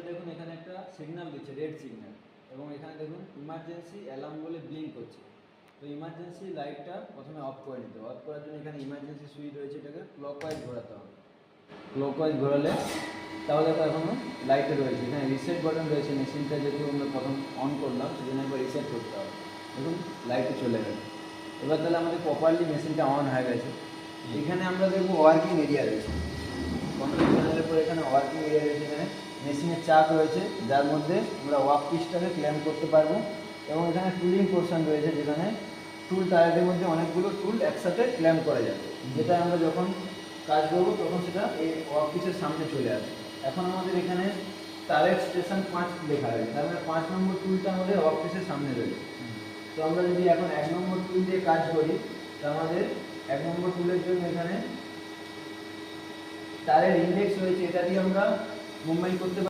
দেখুন এখানে একটা সিগন্যাল দিচ্ছে, রেড সিগন্যাল, এবং এখানে দেখুন ইমার্জেন্সি অ্যালার্ম বলে ব্লিঙ্ক করছে। তো ইমার্জেন্সি লাইটটা প্রথমে অফ করে নিতে হবে। অফ করার জন্য এখানে ইমার্জেন্সি সুইচ রয়েছে, এটাকে ক্লকওয়াইজ ঘোরাতে হবে। ক্লকওয়াইজ ঘোরালে তাহলে তো এখনও লাইটে রয়েছে। এখানে রিসেট বাটন রয়েছে, মেশিনটা যেহেতু আমরা প্রথম অন করলাম সেজন্য একবার রিসেট করতে হবে। দেখুন লাইটে চলে গেল। এবার তাহলে আমাদের প্রপারলি মেশিনটা অন হয়ে গেছে। এখানে আমরা দেখব ওয়ার্কিং এরিয়া রয়েছে, কন্ট্রোল প্যানেলের পরে এখানে ওয়ার্কিং এরিয়া রয়েছে। এখানে মেশিনের চাক রয়েছে যার মধ্যে আমরা ওয়ার্ক পিসটাকে ক্ল্যাম্প করতে পারবো, এবং এখানে টুলিং পোর্শন রয়েছে যেখানে টুল টায়ারের মধ্যে অনেকগুলো টুল একসাথে ক্ল্যাম্প করা যাবে, যেটা আমরা যখন কাজ করবো তখন সেটা এই ওয়ার্ক পিসের সামনে চলে আসবে। এখন আমাদের এখানে টায়ার স্টেশন 5 লেখা রয়েছে, তার মানে 5 নম্বর টুলটা আমাদের ওয়ার্ক পিসের সামনে রয়েছে। তো আমরা যদি এখন 1 নম্বর টুল দিয়ে কাজ করি, তো আমাদের 1 নম্বর টুলের জন্য এখানে টায়ারের ইন্ডেক্স রয়েছে, এটা দিয়ে আমরা মুভমেন্ট করতে পারি।